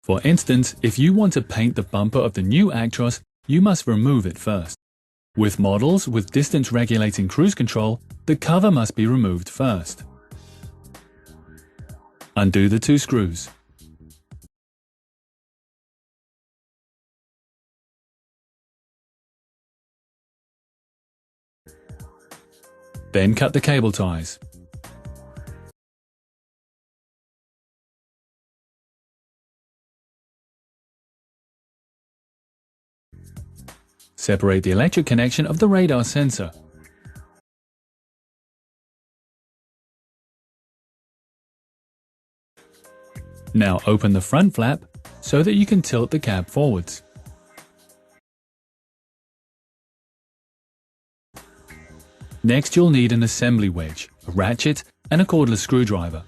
For instance, if you want to paint the bumper of the new Actros, you must remove it first. With models with distance regulating cruise control, the cover must be removed first. Undo the 2 screws. Then cut the cable ties. Separate the electric connection of the radar sensor. Now open the front flap so that you can tilt the cab forwards. Next, you'll need an assembly wedge, a ratchet, and a cordless screwdriver.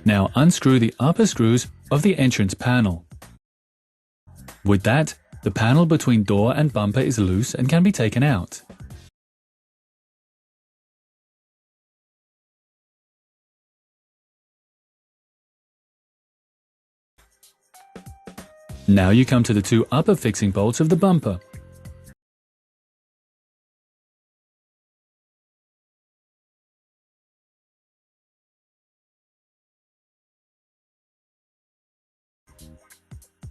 Now unscrew the upper screws of the entrance panel. With that, the panel between door and bumper is loose and can be taken out. Now you come to the 2 upper fixing bolts of the bumper.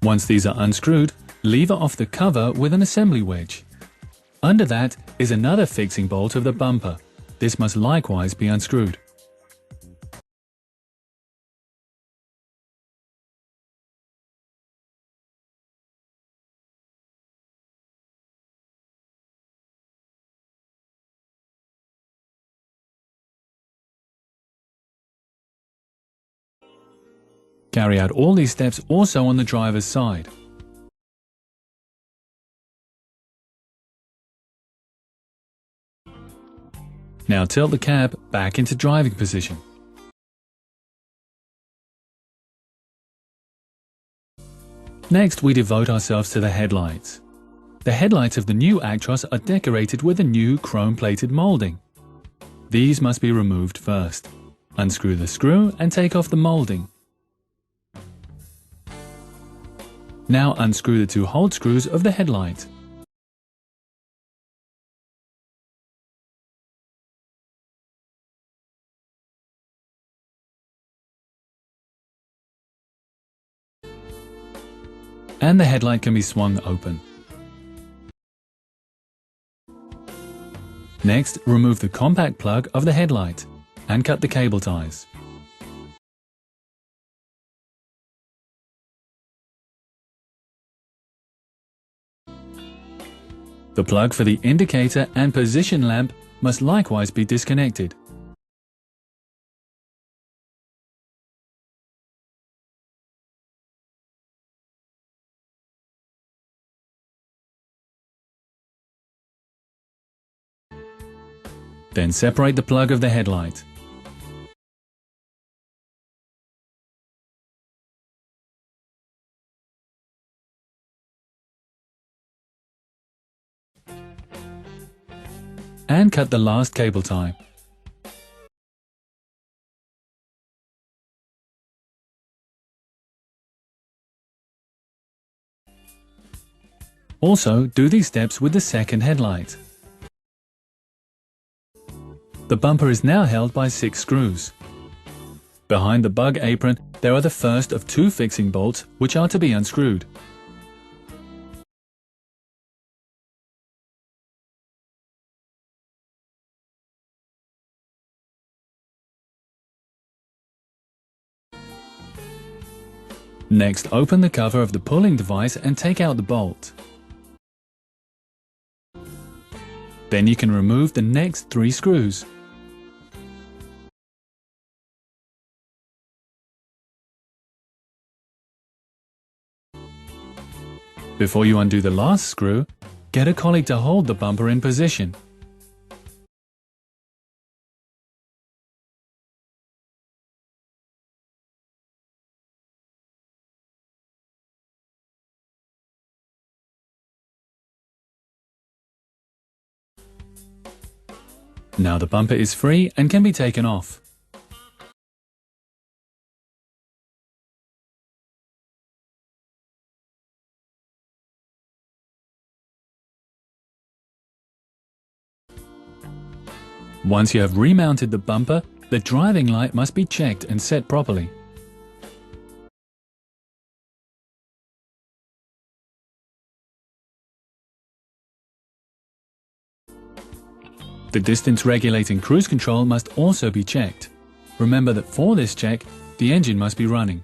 Once these are unscrewed, lever off the cover with an assembly wedge. Under that is another fixing bolt of the bumper. This must likewise be unscrewed. Carry out all these steps also on the driver's side. Now tilt the cab back into driving position. Next, we devote ourselves to the headlights. The headlights of the new Actros are decorated with a new chrome-plated molding. These must be removed first. Unscrew the screw and take off the molding. Now unscrew the 2 hold screws of the headlight. And the headlight can be swung open. Next, remove the compact plug of the headlight and cut the cable ties. The plug for the indicator and position lamp must likewise be disconnected. Then separate the plug of the headlight. And cut the last cable tie. Also, do these steps with the second headlight. The bumper is now held by 6 screws. Behind the bug apron, there are the first of 2 fixing bolts which are to be unscrewed. Next, open the cover of the pulling device and take out the bolt. Then you can remove the next 3 screws. Before you undo the last screw, get a collie to hold the bumper in position. Now the bumper is free and can be taken off. Once you have remounted the bumper, the driving light must be checked and set properly. The distance regulating cruise control must also be checked. Remember that for this check, the engine must be running.